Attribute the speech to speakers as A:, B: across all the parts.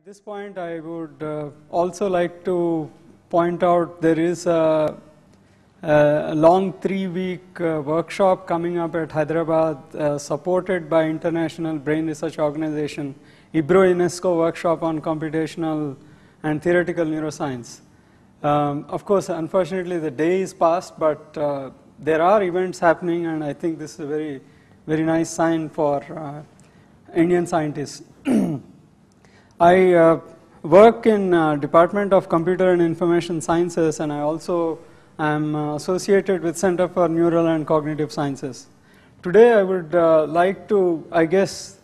A: At this point, I would also like to point out there is a long 3-week workshop coming up at Hyderabad supported by International Brain Research Organization, IBRO-UNESCO workshop on computational and theoretical neuroscience. Of course, unfortunately, the day is past, but there are events happening, and I think this is a very, very nice sign for Indian scientists. I work in Department of Computer and Information Sciences, and I also am associated with Center for Neural and Cognitive Sciences. Today I would like to, I guess,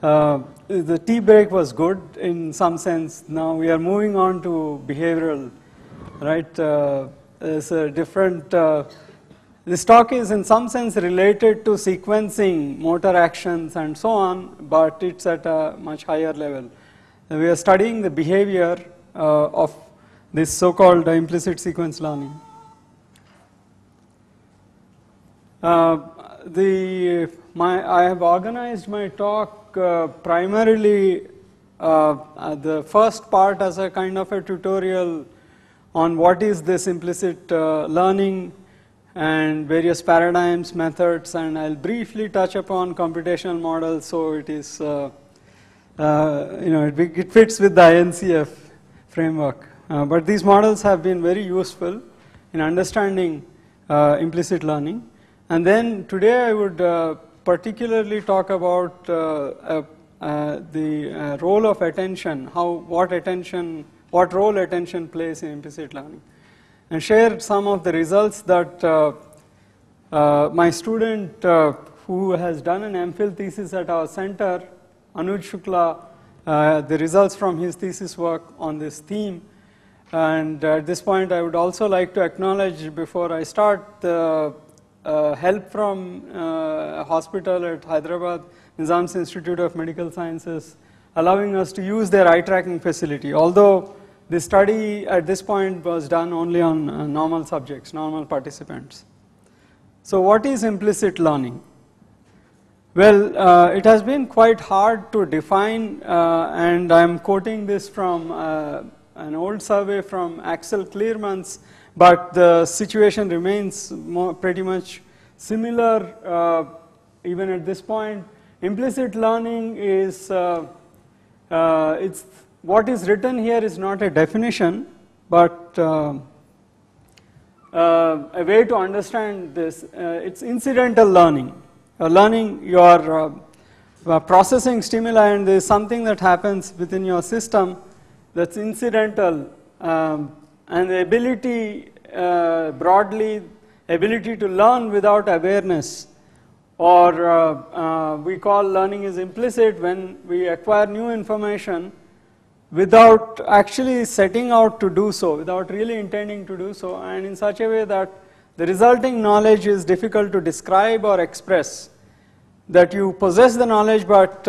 A: the tea break was good in some sense. Now we are moving on to behavioral, right? There's a different, this talk is in some sense related to sequencing motor actions and so on, but it's at a much higher level. We are studying the behavior of this so-called implicit sequence learning. I have organized my talk primarily the first part as a kind of a tutorial on what is this implicit learning and various paradigms, methods, and I'll briefly touch upon computational models, so it is it fits with the INCF framework. But these models have been very useful in understanding implicit learning. And then today I would particularly talk about the role of attention, what role attention plays in implicit learning, and share some of the results that my student who has done an MPhil thesis at our center, Anuj Shukla, the results from his thesis work on this theme. And at this point I would also like to acknowledge, before I start, the help from a hospital at Hyderabad, Nizam's Institute of Medical Sciences, allowing us to use their eye tracking facility, although the study at this point was done only on normal subjects, normal participants. So what is implicit learning? Well, it has been quite hard to define, and I'm quoting this from an old survey from Axel Clearmans, but the situation remains pretty much similar even at this point. Implicit learning is, it's what is written here is not a definition, but a way to understand this. It's incidental learning. Learning, you are processing stimuli, and there is something that happens within your system that's incidental, and the ability, broadly, ability to learn without awareness, or we call learning is implicit when we acquire new information without actually setting out to do so, without really intending to do so, and in such a way that the resulting knowledge is difficult to describe or express. That you possess the knowledge, but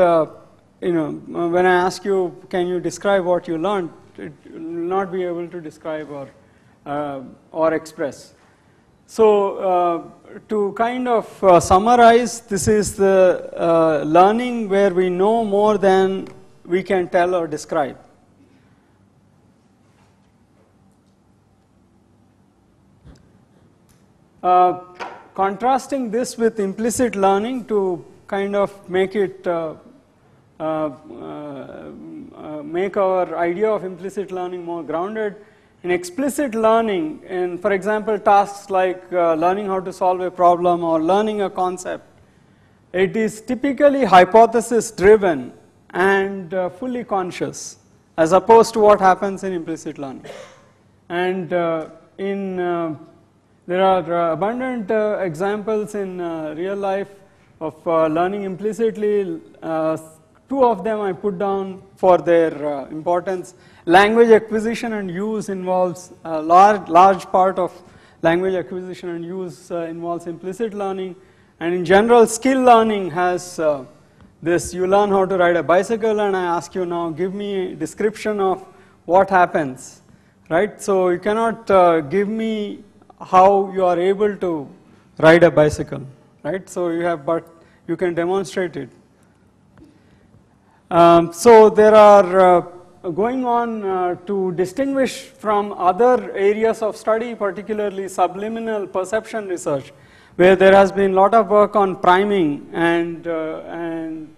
A: when I ask you, can you describe what you learned, it will not be able to describe or express. So to kind of summarize, this is the learning where we know more than we can tell or describe. Contrasting this with implicit learning to kind of make it make our idea of implicit learning more grounded. In explicit learning, in, for example, tasks like learning how to solve a problem or learning a concept, it is typically hypothesis driven and fully conscious, as opposed to what happens in implicit learning. And there are abundant examples in real life of learning implicitly. Two of them I put down for their importance. Language acquisition and use involves a large part of language acquisition and use involves implicit learning. And in general, skill learning has this: you learn how to ride a bicycle, and I ask you now, give me a description of what happens, right? So you cannot give me how you are able to ride a bicycle, right? So you have, but you can demonstrate it. So there are going on to distinguish from other areas of study, particularly subliminal perception research, where there has been a lot of work on priming and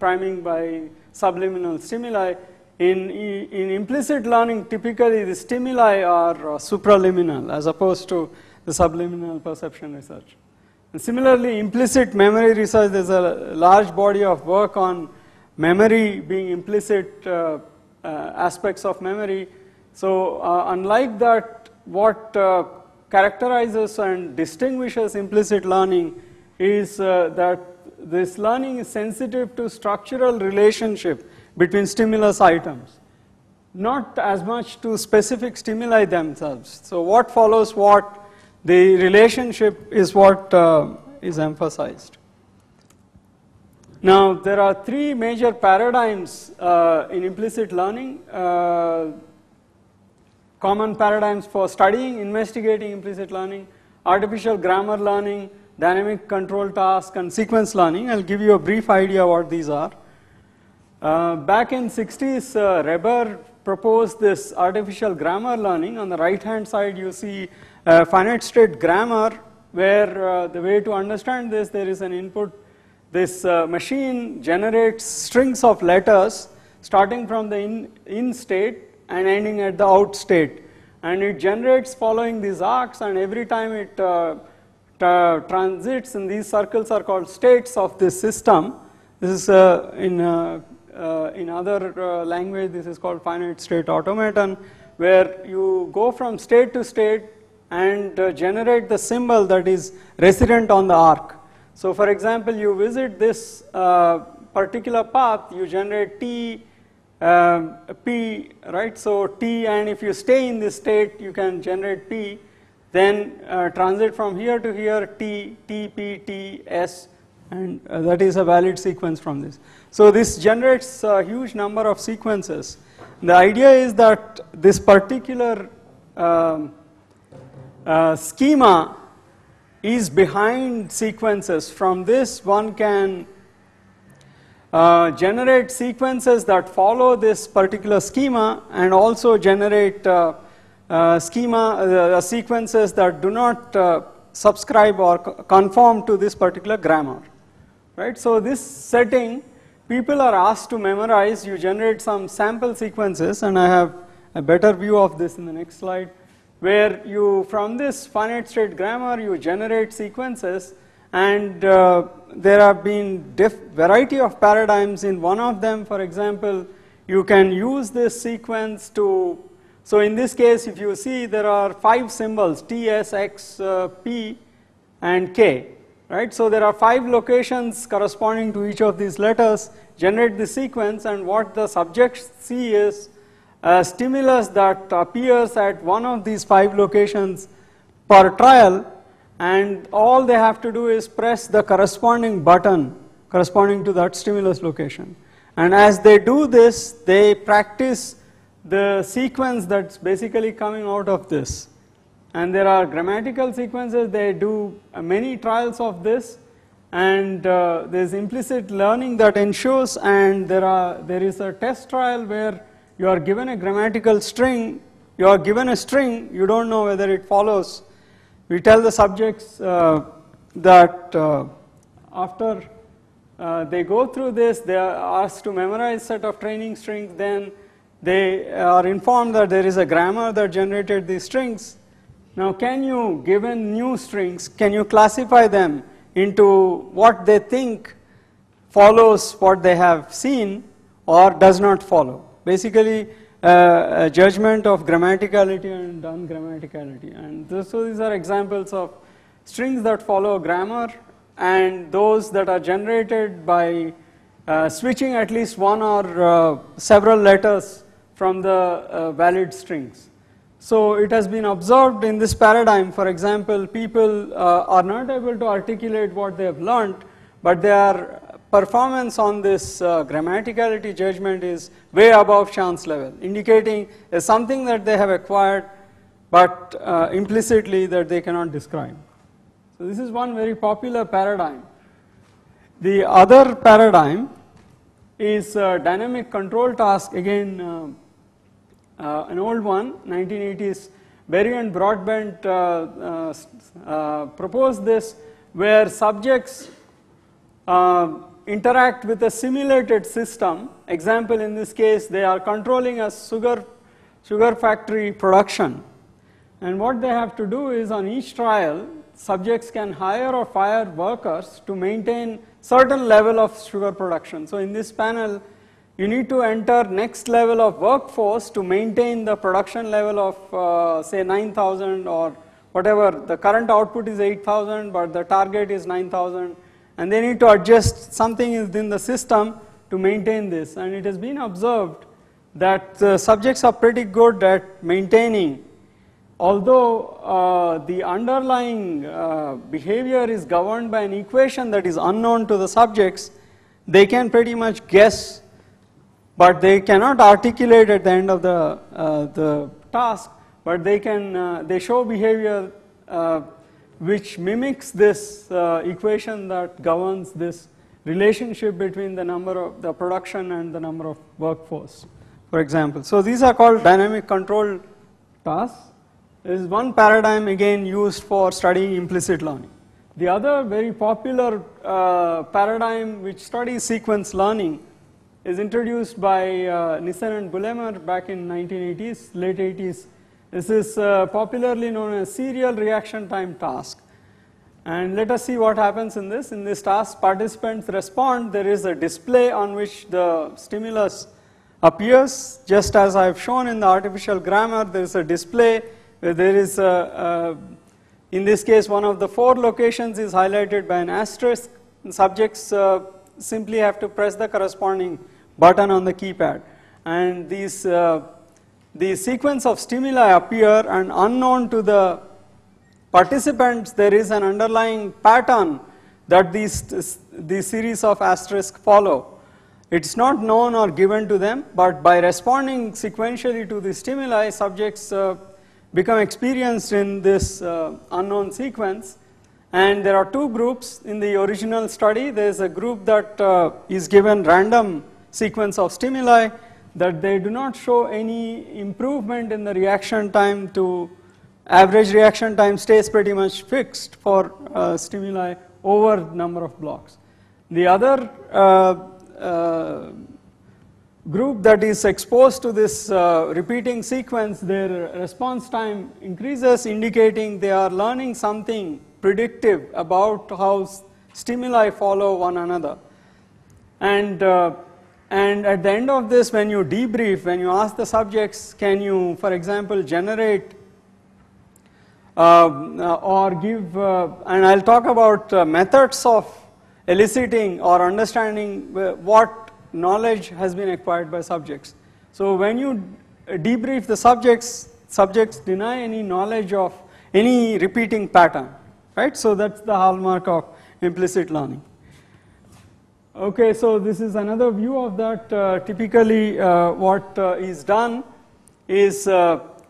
A: priming by subliminal stimuli. In implicit learning, typically the stimuli are supraliminal as opposed to the subliminal perception research. And similarly, implicit memory research, there's a large body of work on memory being implicit aspects of memory. So unlike that, what characterizes and distinguishes implicit learning is that this learning is sensitive to structural relationship between stimulus items, not as much to specific stimuli themselves. So what follows what, the relationship is what is emphasized. Now, there are three major paradigms in implicit learning, common paradigms for studying, investigating implicit learning: artificial grammar learning, dynamic control task, and sequence learning. I'll give you a brief idea what these are. Back in 60s, Reber proposed this artificial grammar learning. On the right hand side, you see finite state grammar, where the way to understand this, there is an input. This machine generates strings of letters starting from the in state and ending at the out state, and it generates following these arcs, and every time it transits, and these circles are called states of this system. This is in other language, this is called finite state automaton, where you go from state to state and generate the symbol that is resident on the arc. So for example, you visit this particular path, you generate T, P, right? So T, and if you stay in this state, you can generate P, then transit from here to here, T, T, P, T, S, and that is a valid sequence from this. So this generates a huge number of sequences. The idea is that this particular schema is behind sequences. From this, one can generate sequences that follow this particular schema, and also generate sequences that do not subscribe or conform to this particular grammar. Right? So this setting, people are asked to memorize. You generate some sample sequences, and I have a better view of this in the next slide, where you, from this finite state grammar, you generate sequences, and there have been variety of paradigms. In one of them, for example, you can use this sequence to, so in this case, if you see, there are 5 symbols, T, S, X, P, and K, right? So there are 5 locations corresponding to each of these letters, generate the sequence, and what the subjects see is a stimulus that appears at one of these 5 locations per trial, and all they have to do is press the corresponding button corresponding to that stimulus location. And as they do this, they practice the sequence that's basically coming out of this. And there are grammatical sequences. They do many trials of this, and there's implicit learning that ensures, and there is a test trial where you are given a grammatical string, you are given a string, you don't know whether it follows. We tell the subjects that after they go through this, they are asked to memorize set of training strings, then they are informed that there is a grammar that generated these strings. Now can you, given new strings, can you classify them into what they think follows what they have seen or does not follow? Basically, a judgment of grammaticality and ungrammaticality. And so these are examples of strings that follow grammar, and those that are generated by switching at least one or several letters from the valid strings. So it has been observed in this paradigm, for example, people are not able to articulate what they have learned, but their performance on this grammaticality judgment is way above chance level, indicating something that they have acquired, but implicitly that they cannot describe. So this is one very popular paradigm. The other paradigm is dynamic control task. Again, an old one, 1980s. Berry and Broadbent proposed this, where subjects interact with a simulated system. Example, in this case, they are controlling a sugar factory production. And what they have to do is, on each trial, subjects can hire or fire workers to maintain certain level of sugar production. So in this panel, you need to enter next level of workforce to maintain the production level of say 9,000 or whatever. The current output is 8,000, but the target is 9,000, and they need to adjust something within the system to maintain this. And it has been observed that the subjects are pretty good at maintaining, although the underlying behavior is governed by an equation that is unknown to the subjects. They can pretty much guess, but they cannot articulate at the end of the task, but they can they show behavior which mimics this equation that governs this relationship between the number of the production and the number of workforce, for example. So these are called dynamic control tasks. There is one paradigm again used for studying implicit learning. The other very popular paradigm which studies sequence learning is introduced by Nissen and Bullemer back in 1980s, late 80s. This is popularly known as serial reaction time task. And let us see what happens in this. In this task, participants respond. There is a display on which the stimulus appears. Just as I have shown in the artificial grammar, there is a display where there is in this case, one of the 4 locations is highlighted by an asterisk. And subjects simply have to press the corresponding button on the keypad, and these the sequence of stimuli appear, and unknown to the participants there is an underlying pattern that these series of asterisks follow. It's not known or given to them, but by responding sequentially to the stimuli, subjects become experienced in this unknown sequence. And there are 2 groups in the original study. There is a group that is given random sequence of stimuli, that they do not show any improvement in the reaction time to average reaction time stays pretty much fixed for stimuli over number of blocks. The other group that is exposed to this repeating sequence, their response time increases, indicating they are learning something predictive about how stimuli follow one another. And at the end of this, when you debrief, when you ask the subjects, can you, for example, generate or give, and I'll talk about methods of eliciting or understanding what knowledge has been acquired by subjects. So when you debrief the subjects deny any knowledge of any repeating pattern, right? So that's the hallmark of implicit learning. Okay, so this is another view of that. Typically what is done is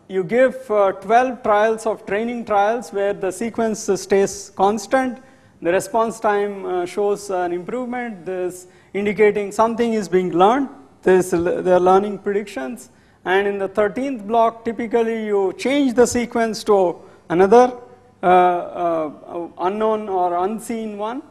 A: you give 12 trials of training trials where the sequence stays constant. The response time shows an improvement. This indicating something is being learned. There are learning predictions. And in the 13th block, typically you change the sequence to another unknown or unseen one,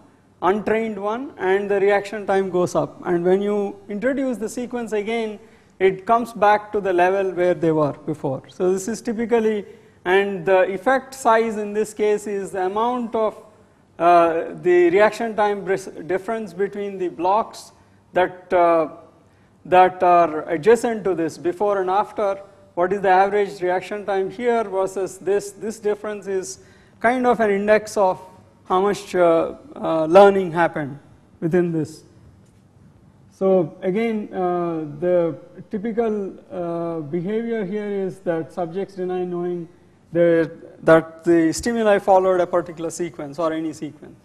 A: untrained one, and the reaction time goes up. And when you introduce the sequence again, it comes back to the level where they were before. So this is typically, and the effect size in this case is the amount of the reaction time difference between the blocks that are adjacent to this, before and after. What is the average reaction time here versus this? This difference is kind of an index of how much learning happened within this. So again, the typical behavior here is that subjects deny knowing that the stimuli followed a particular sequence or any sequence.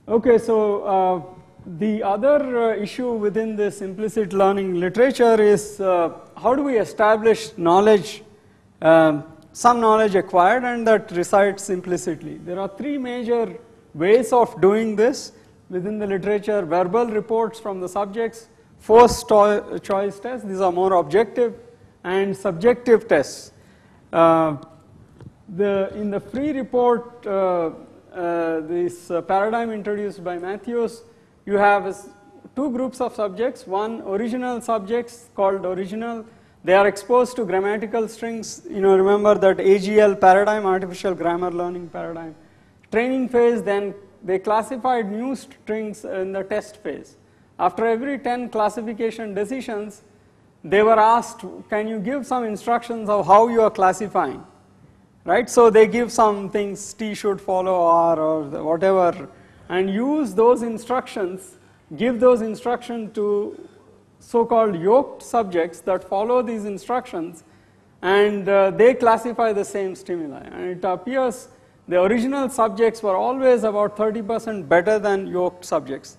A: Okay, so the other issue within this implicit learning literature is how do we establish knowledge, some knowledge acquired and that resides implicitly. There are 3 major ways of doing this within the literature: verbal reports from the subjects, forced choice tests, these are more objective, and subjective tests. In the free report, this paradigm introduced by Matthews, you have two groups of subjects. One, original subjects called original. They are exposed to grammatical strings. Remember that AGL paradigm, artificial grammar learning paradigm. Training phase, then they classified new strings in the test phase. After every 10 classification decisions, they were asked, can you give some instructions of how you are classifying? Right? So they give some things, T should follow R or whatever, and use those instructions, give those instructions to so-called yoked subjects that follow these instructions, and they classify the same stimuli. And it appears the original subjects were always about 30% better than yoked subjects.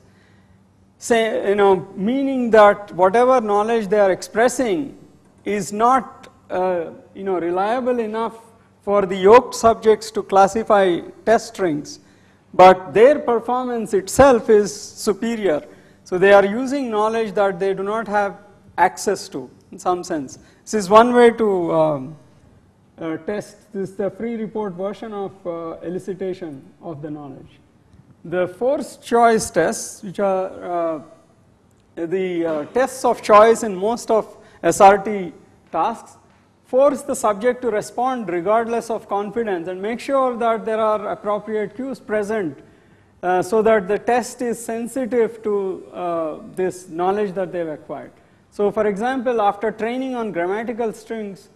A: Meaning that whatever knowledge they are expressing is not reliable enough for the yoked subjects to classify test strings, but their performance itself is superior. So they are using knowledge that they do not have access to in some sense. This is one way to test. This is the free report version of elicitation of the knowledge. The forced choice tests, which are the tests of choice in most of SRT tasks, force the subject to respond regardless of confidence and make sure that there are appropriate cues present so that the test is sensitive to this knowledge that they've acquired. So for example, after training on grammatical strings,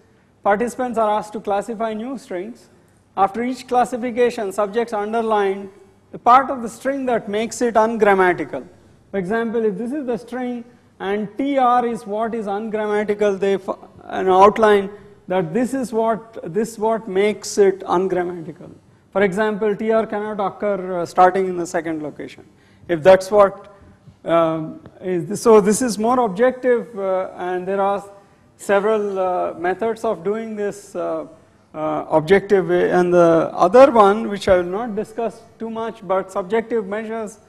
A: participants are asked to classify new strings. After each classification, subjects underline the part of the string that makes it ungrammatical. For example, if this is the string and TR is what is ungrammatical, they outline that this is what makes it ungrammatical. For example, TR cannot occur starting in the second location. If that's what so this is more objective, and there are several methods of doing this objective way. And the other one, which I will not discuss too much, but subjective measures,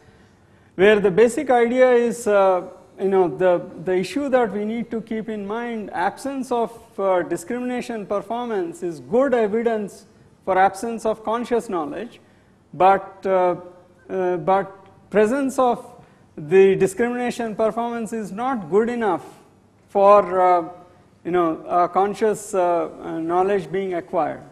A: where the basic idea is the issue that we need to keep in mind, absence of discrimination performance is good evidence for absence of conscious knowledge, but presence of the discrimination performance is not good enough for conscious knowledge being acquired.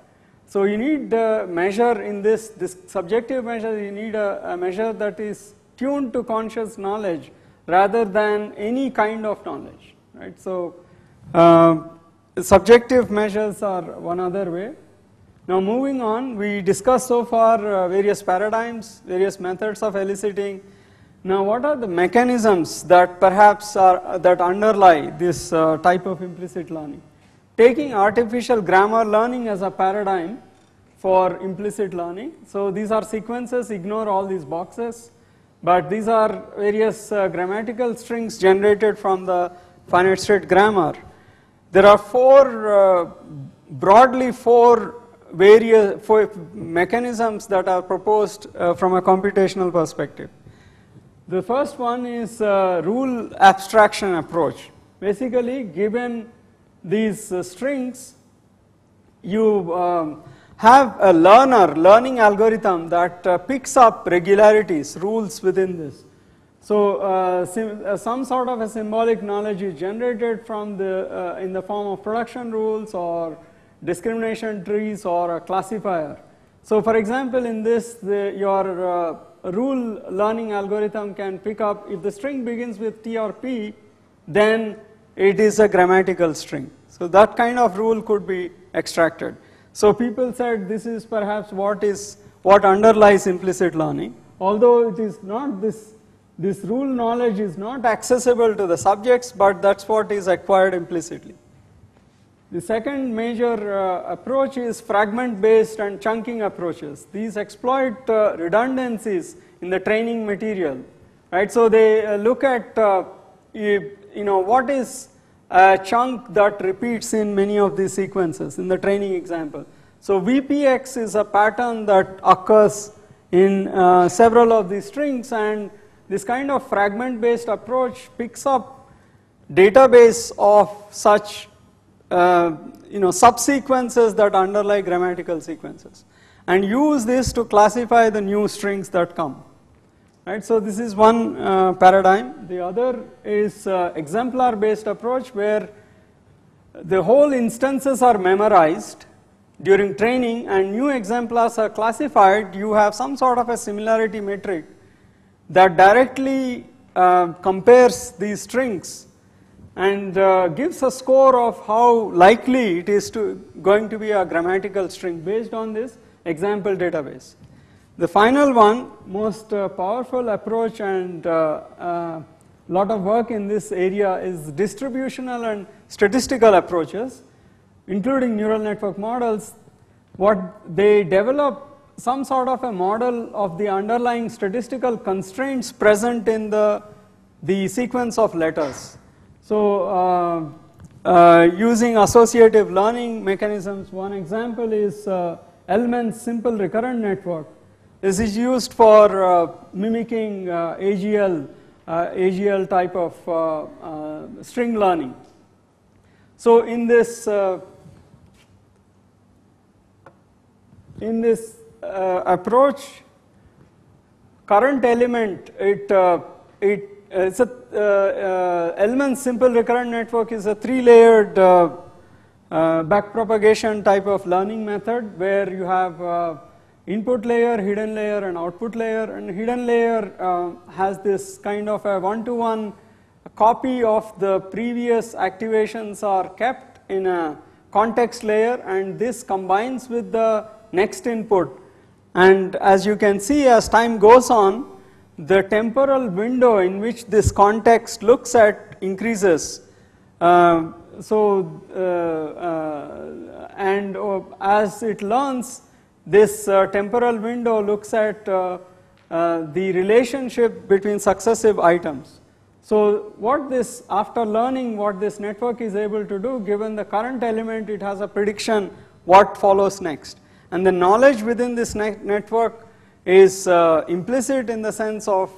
A: So you need a measure in this subjective measure, you need a measure that is tuned to conscious knowledge rather than any kind of knowledge, right? So subjective measures are one other way. Now moving on, we discussed so far various paradigms, various methods of eliciting. Now what are the mechanisms that perhaps that underlie this type of implicit learning? Taking artificial grammar learning as a paradigm for implicit learning. So these are sequences, ignore all these boxes, but these are various grammatical strings generated from the finite state grammar. There are broadly four mechanisms that are proposed from a computational perspective. The first one is rule abstraction approach. Basically, given these strings, you have a learning algorithm that picks up regularities, rules within this. So some sort of a symbolic knowledge is generated from in the form of production rules or discrimination trees or a classifier. So for example, in this, your rule learning algorithm can pick up, if the string begins with T or P, then it is a grammatical string. So that kind of rule could be extracted. So people said this is perhaps what underlies implicit learning, although it is not this rule knowledge is not accessible to the subjects, but that's what is acquired implicitly. The second major approach is fragment based and chunking approaches. These exploit redundancies in the training material, right? So they look at what is a chunk that repeats in many of these sequences in the training example. So VPX is a pattern that occurs in several of these strings, and this kind of fragment based approach picks up database of such subsequences that underlie grammatical sequences, and use this to classify the new strings that come. Right, so this is one paradigm. The other is exemplar-based approach, where the whole instances are memorized during training and new exemplars are classified. You have some sort of a similarity metric that directly compares these strings and gives a score of how likely it is going to be a grammatical string based on this example database. The final one, most powerful approach and lot of work in this area, is distributional and statistical approaches, including neural network models. What they develop some sort of a model of the underlying statistical constraints present in the sequence of letters. So using associative learning mechanisms, one example is L-Man's simple recurrent network. This is used for mimicking AGL type of string learning. So in this approach, current element, it's a L-Man's simple recurrent network is a 3-layered backpropagation type of learning method, where you have input layer, hidden layer, and output layer. And hidden layer has this kind of a one-to-one copy of the previous activations are kept in a context layer, and this combines with the next input. And as you can see, as time goes on, the temporal window in which this context looks at increases. And as it learns, this temporal window looks at the relationship between successive items. So what this, after learning what this network is able to do, given the current element, it has a prediction what follows next. And the knowledge within this network is implicit in the sense of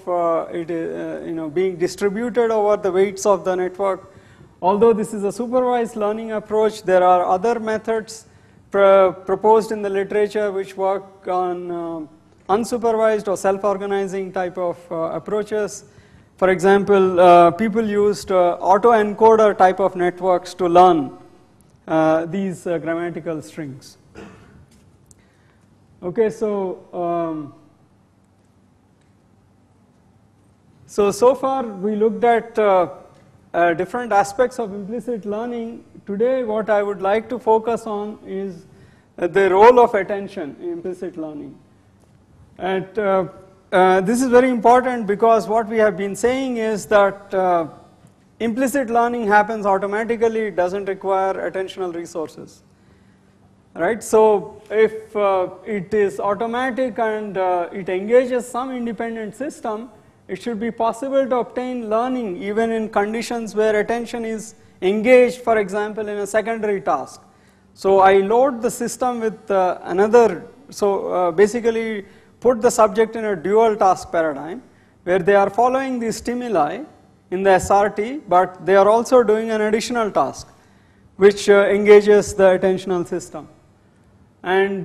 A: it being distributed over the weights of the network. Although this is a supervised learning approach, there are other methods proposed in the literature which work on unsupervised or self-organizing type of approaches. For example, people used autoencoder type of networks to learn these grammatical strings. Okay, so so far we looked at different aspects of implicit learning. Today what I would like to focus on is the role of attention in implicit learning. And this is very important, because what we have been saying is that implicit learning happens automatically, it doesn't require attentional resources. Right? So if it is automatic and it engages some independent system, it should be possible to obtain learning even in conditions where attention is engaged, for example, in a secondary task. So I load the system with basically put the subject in a dual task paradigm, where they are following the stimuli in the SRT, but they are also doing an additional task which engages the attentional system. And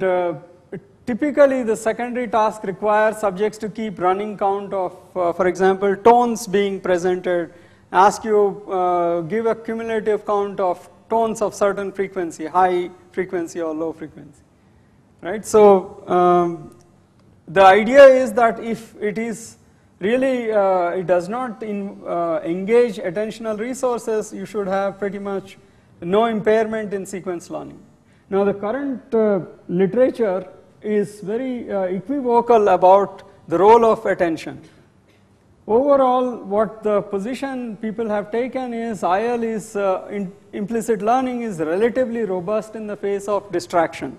A: typically the secondary task requires subjects to keep running count of, for example, tones being presented, ask you give a cumulative count of tones of certain frequency, high frequency or low frequency. Right? So the idea is that if it is really, it does not engage attentional resources, you should have pretty much no impairment in sequence learning. Now the current literature is very equivocal about the role of attention. Overall, what the position people have taken is IL is, implicit learning is relatively robust in the face of distraction.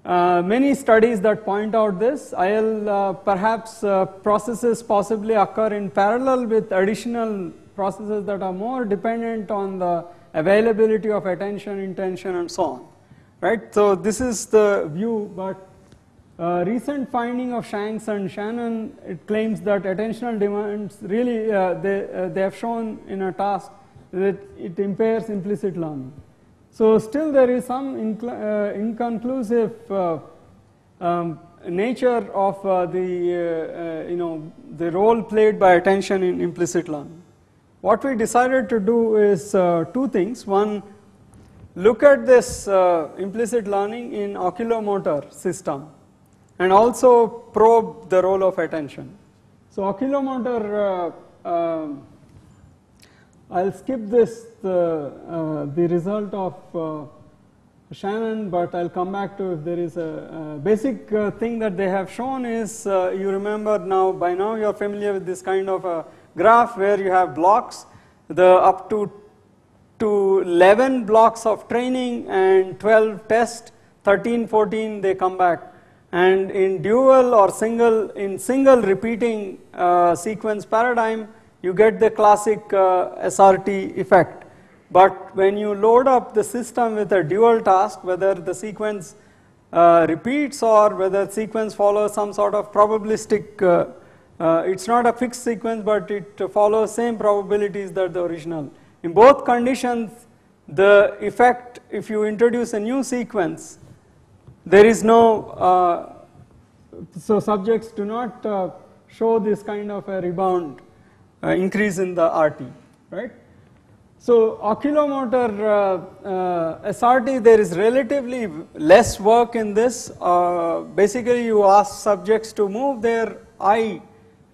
A: Many studies that point out this, IL perhaps processes possibly occur in parallel with additional processes that are more dependent on the availability of attention, intention, and so on. Right? So this is the view, but recent finding of Shanks and Shannon, it claims that attentional demands really, they have shown in a task that it impairs implicit learning. So still there is some inconclusive nature of the role played by attention in implicit learning. What we decided to do is two things. One, look at this implicit learning in oculomotor system and also probe the role of attention. So oculomotor, I'll skip this, the result of Shannon, but I'll come back to if there is a basic thing that they have shown is, you remember now, by now you're familiar with this kind of a graph where you have blocks, the up to 11 blocks of training and 12 test, 13, 14 they come back. And in dual or single repeating sequence paradigm, you get the classic SRT effect. But when you load up the system with a dual task, whether the sequence repeats or whether sequence follows some sort of probabilistic, it's not a fixed sequence, but it follows same probabilities that the original. In both conditions, the effect, if you introduce a new sequence, there is no, so subjects do not show this kind of a rebound increase in the RT, right? So oculomotor SRT, there is relatively less work in this. Basically you ask subjects to move their eye,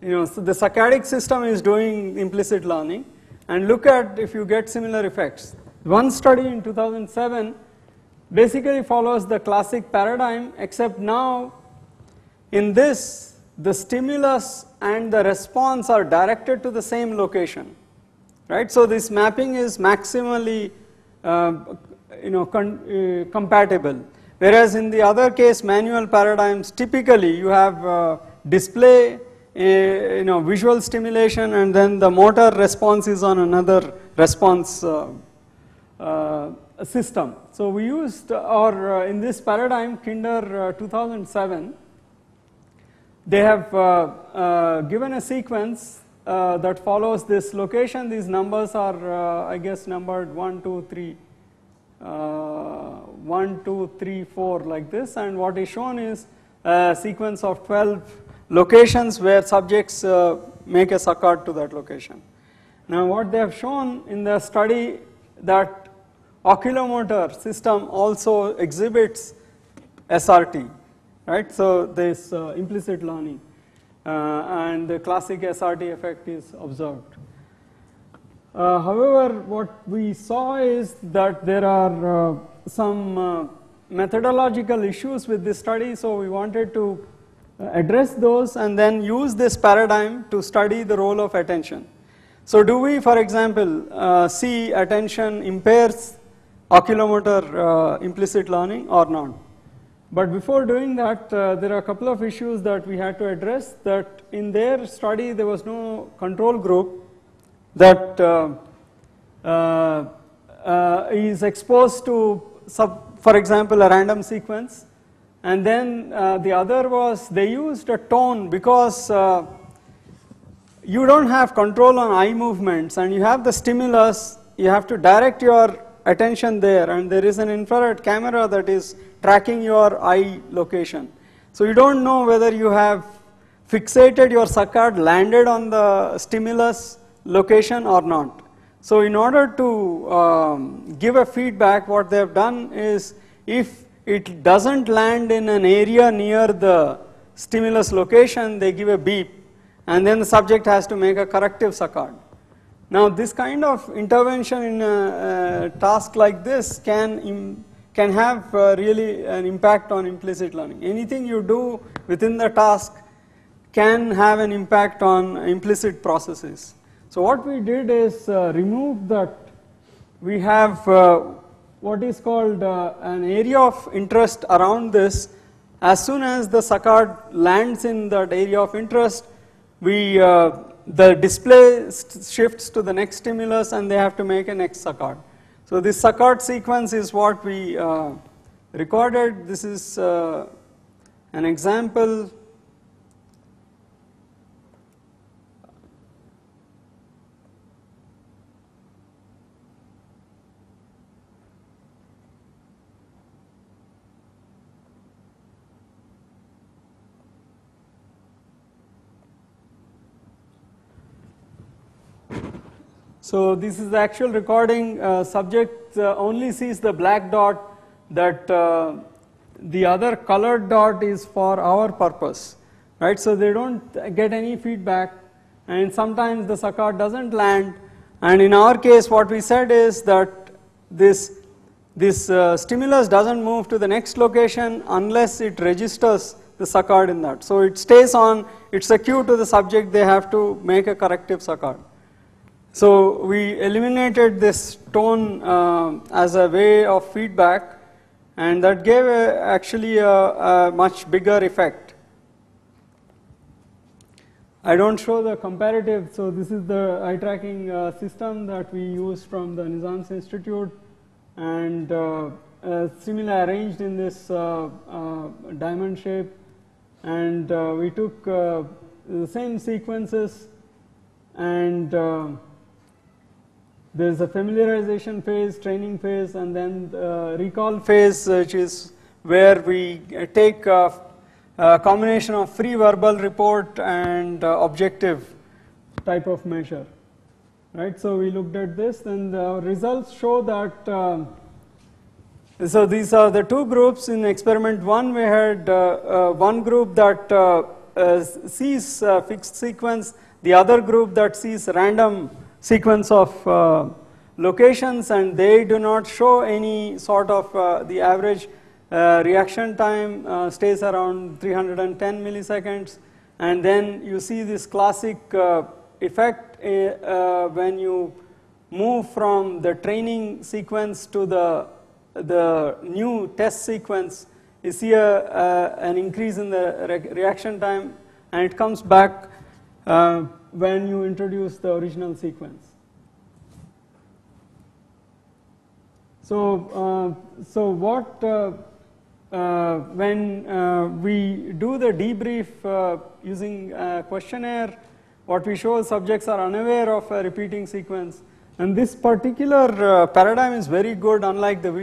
A: so the saccadic system is doing implicit learning, and look at if you get similar effects. One study in 2007 basically follows the classic paradigm, except now in this the stimulus and the response are directed to the same location. Right, so this mapping is maximally, compatible. Whereas in the other case, manual paradigms, typically you have display, visual stimulation, and then the motor response is on another response system. So we used, or in this paradigm, Kinder 2007, they have given a sequence that follows this location. These numbers are, I guess, numbered 1, 2, 3, 1, 2, 3, 4 like this, and what is shown is a sequence of 12 locations where subjects make a saccade to that location. Now what they have shown in the study that oculomotor system also exhibits SRT, right? So this implicit learning. And the classic SRT effect is observed. However, what we saw is that there are some methodological issues with this study, so we wanted to address those and then use this paradigm to study the role of attention. So do we, for example, see attention impairs oculomotor implicit learning or not? But before doing that, there are a couple of issues that we had to address. That in their study there was no control group that is exposed to, for example, a random sequence, and then the other was they used a tone because you don't have control on eye movements and you have the stimulus, you have to direct your attention there, and there is an infrared camera that is tracking your eye location. So you don't know whether you have fixated your saccade, landed on the stimulus location or not. So in order to give a feedback, what they have done is if it doesn't land in an area near the stimulus location, they give a beep, and then the subject has to make a corrective saccade. Now this kind of intervention in a task like this can have really an impact on implicit learning. Anything you do within the task can have an impact on implicit processes. So what we did is remove that. We have what is called an area of interest around this. As soon as the saccade lands in that area of interest, the display shifts to the next stimulus and they have to make a next saccade. So this saccade sequence is what we recorded. This is an example. So this is the actual recording. Subject only sees the black dot, that the other colored dot is for our purpose, right? So they don't get any feedback, and sometimes the sucker doesn't land. And in our case, what we said is that this stimulus doesn't move to the next location unless it registers the sucker in that. So it stays on, it's a cue to the subject, they have to make a corrective sucker. So we eliminated this tone as a way of feedback, and that gave actually a much bigger effect. I don't show the comparative, so this is the eye tracking system that we used from the Nizam's Institute, and similarly arranged in this diamond shape, and we took the same sequences, and there's a familiarization phase, training phase, and then the recall phase, which is where we take a combination of free verbal report and objective type of measure, right? So we looked at this, and the results show that so these are the two groups. In experiment 1, we had one group that sees fixed sequence, the other group that sees random sequence of locations, and they do not show any sort of the average reaction time stays around 310 milliseconds, and then you see this classic effect when you move from the training sequence to the new test sequence. You see an increase in the reaction time, and it comes back when you introduce the original sequence. So, when we do the debrief using a questionnaire, what we show is subjects are unaware of a repeating sequence. And this particular paradigm is very good, unlike the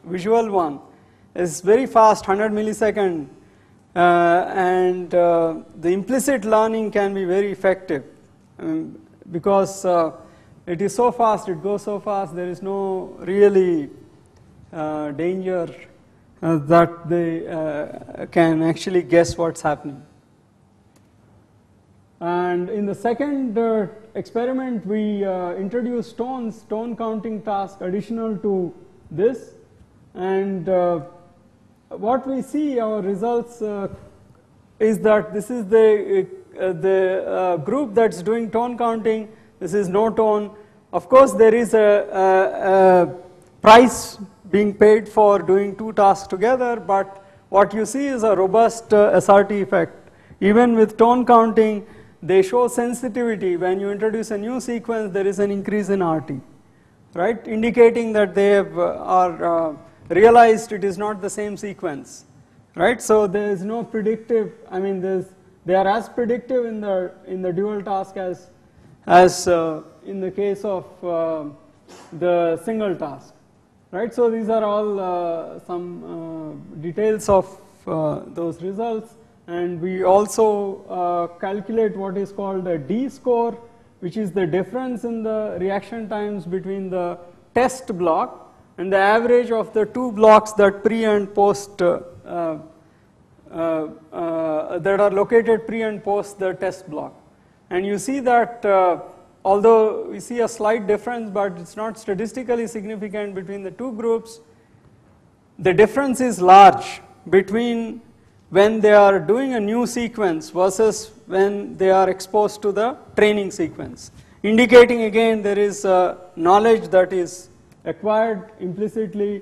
A: visual one. It's very fast, 100 millisecond, and the implicit learning can be very effective because it is so fast, it goes so fast, there is no really danger that they can actually guess what's happening. And in the second experiment, we introduced tone counting task additional to this, and what we see, our results is that this is the group that's doing tone counting. This is no tone. Of course, there is a price being paid for doing two tasks together, but what you see is a robust SRT effect. Even with tone counting, they show sensitivity. When you introduce a new sequence, there is an increase in RT, right? Indicating that they have realized it is not the same sequence, right? So there is no predictive. I mean, they are as predictive in the dual task as in the case of the single task, right? So these are all some details of those results. And we also calculate what is called a D score, which is the difference in the reaction times between the test block and the average of the two blocks that pre and post that are located pre and post the test block. And you see that although we see a slight difference, but it's not statistically significant between the two groups, the difference is large between when they are doing a new sequence versus when they are exposed to the training sequence, indicating again there is knowledge that is acquired implicitly.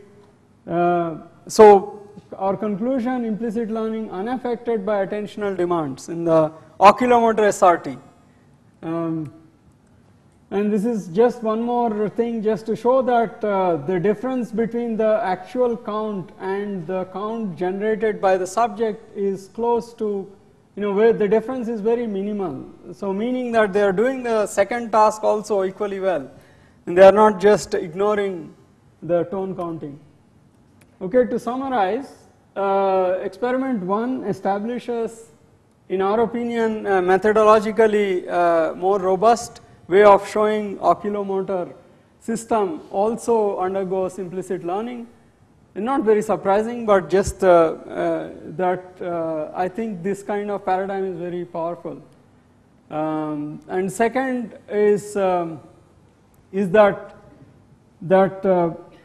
A: So our conclusion, implicit learning unaffected by attentional demands in the oculomotor SRT. And this is just one more thing just to show that the difference between the actual count and the count generated by the subject is close to, where the difference is very minimal. So meaning that they are doing the second task also equally well, and they are not just ignoring the tone counting. Okay, to summarize, experiment 1 establishes, in our opinion, methodologically more robust way of showing oculomotor system also undergoes implicit learning. Not very surprising, but just that I think this kind of paradigm is very powerful. And second is that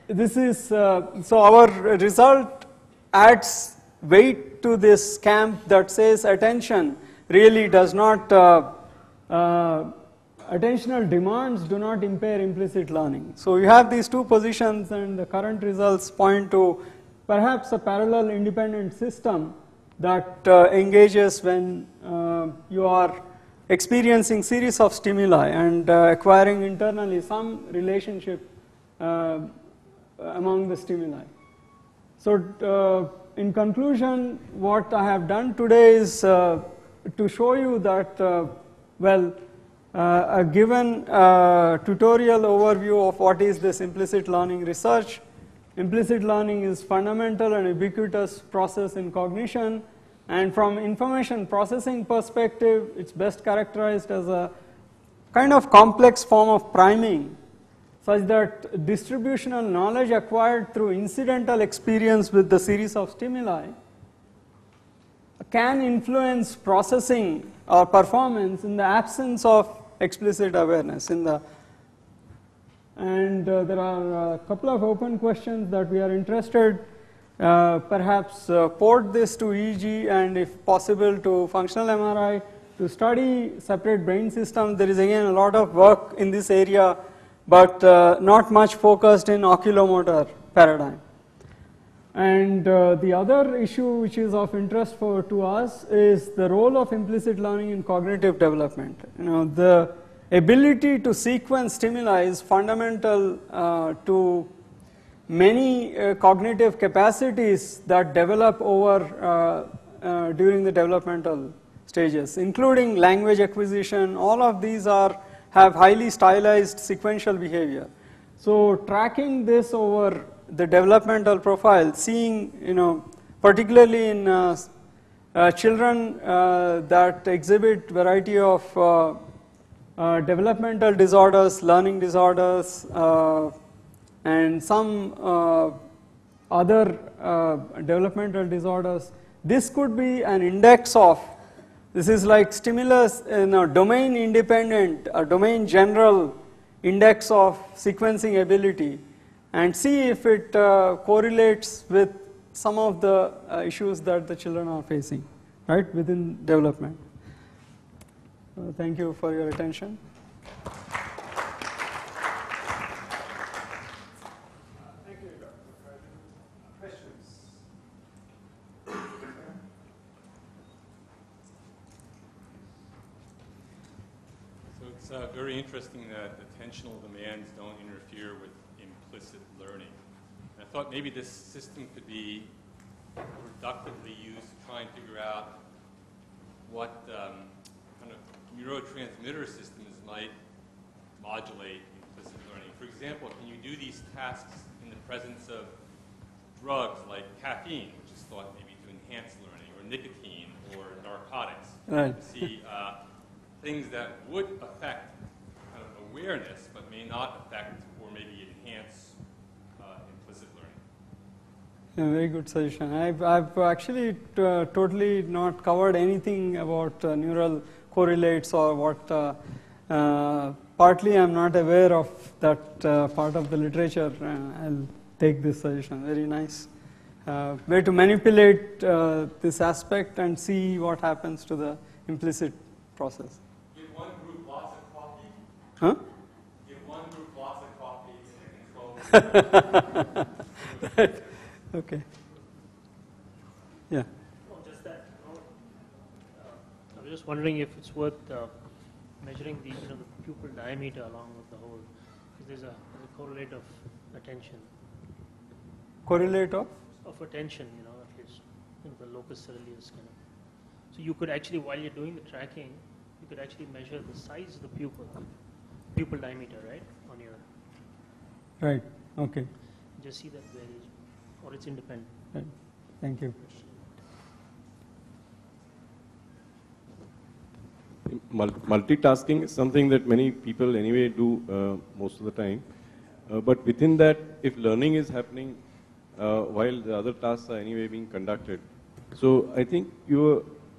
A: this is so our result adds weight to this camp that says attention really does not attentional demands do not impair implicit learning. So you have these two positions, and the current results point to perhaps a parallel independent system that engages when you are experiencing series of stimuli and acquiring internally some relationship among the stimuli. So in conclusion, what I have done today is to show you that a given tutorial overview of what is this implicit learning research. Implicit learning is fundamental and ubiquitous process in cognition, and from information processing perspective, it's best characterized as a kind of complex form of priming, such that distributional knowledge acquired through incidental experience with the series of stimuli can influence processing or performance in the absence of explicit awareness. And there are a couple of open questions that we are interested. Perhaps port this to EEG and, if possible, to functional MRI to study separate brain systems. There is again a lot of work in this area, but not much focused in oculomotor paradigm. And the other issue which is of interest to us is the role of implicit learning in cognitive development. The ability to sequence stimuli is fundamental to many cognitive capacities that develop over during the developmental stages, including language acquisition. All of these have highly stylized sequential behavior. So tracking this over the developmental profile, seeing, particularly in children that exhibit variety of developmental disorders, learning disorders, and some other developmental disorders. This could be an index of, this is like stimulus, domain independent, a domain general index of sequencing ability, and see if it correlates with some of the issues that the children are facing, right, within development. Thank you for your attention. Thank you, Dr. Questions?
B: So it's very interesting that attentional demands don't interfere with implicit learning. And I thought maybe this system could be productively used to try and figure out what kind of neurotransmitter systems might modulate implicit learning. For example, can you do these tasks in the presence of drugs like caffeine, which is thought maybe to enhance learning, or nicotine, or narcotics?
A: Right.
B: To see things that would affect kind of awareness, but may not affect or maybe enhance implicit learning.
A: A very good suggestion. I've actually totally not covered anything about neural correlates or what. Partly I'm not aware of that part of the literature. I'll take this suggestion. Very nice. Way to manipulate this aspect and see what happens to the implicit process.
B: Give one group lots of coffee.
A: Huh?
B: Give one group lots of coffee and control.
A: Right. Okay. Yeah.
C: Oh, just that. I was just wondering if it's worth measuring the the pupil diameter along with the whole. Because there's a correlate of attention.
A: Correlate of?
C: Of attention, at least the locus coeruleus kind of. So you could actually, while you're doing the tracking, you could actually measure the size of the pupil diameter, right, on your.
A: Right. Okay.
C: Just see that varies, or it's independent.
A: Right. Thank you.
D: multitasking is something that many people anyway do most of the time. But within that, if learning is happening while the other tasks are anyway being conducted, so I think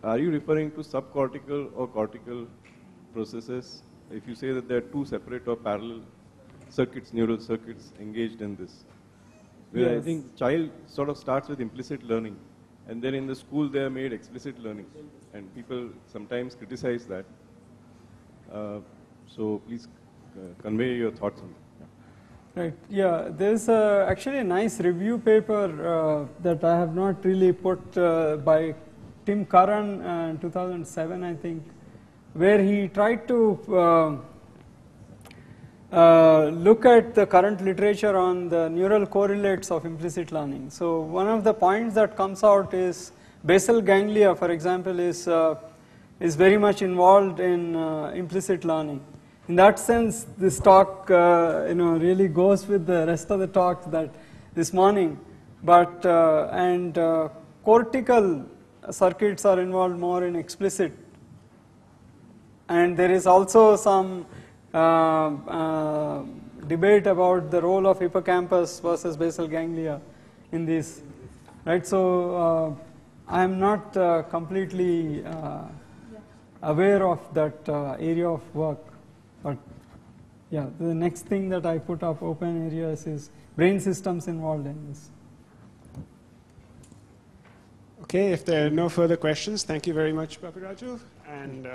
D: are you referring to subcortical or cortical processes? If you say that there are two separate or parallel circuits, neural circuits engaged in this. Where
A: Yes.
D: I think child sort of starts with implicit learning, and then in the school they are made explicit learning, and people sometimes criticize that. So please convey your thoughts on that.
A: Right. Yeah, there's actually a nice review paper that I have not really put by Tim Curran in 2007, I think, where he tried to look at the current literature on the neural correlates of implicit learning. So one of the points that comes out is basal ganglia, for example, is very much involved in implicit learning. In that sense, this talk really goes with the rest of the talks that this morning. But cortical circuits are involved more in explicit, and there is also some debate about the role of hippocampus versus basal ganglia in this, right? So I am not completely aware of that area of work, but yeah, the next thing that I put up open areas is brain systems involved in this.
E: Okay, if there are no further questions, thank you very much, Papiraju. And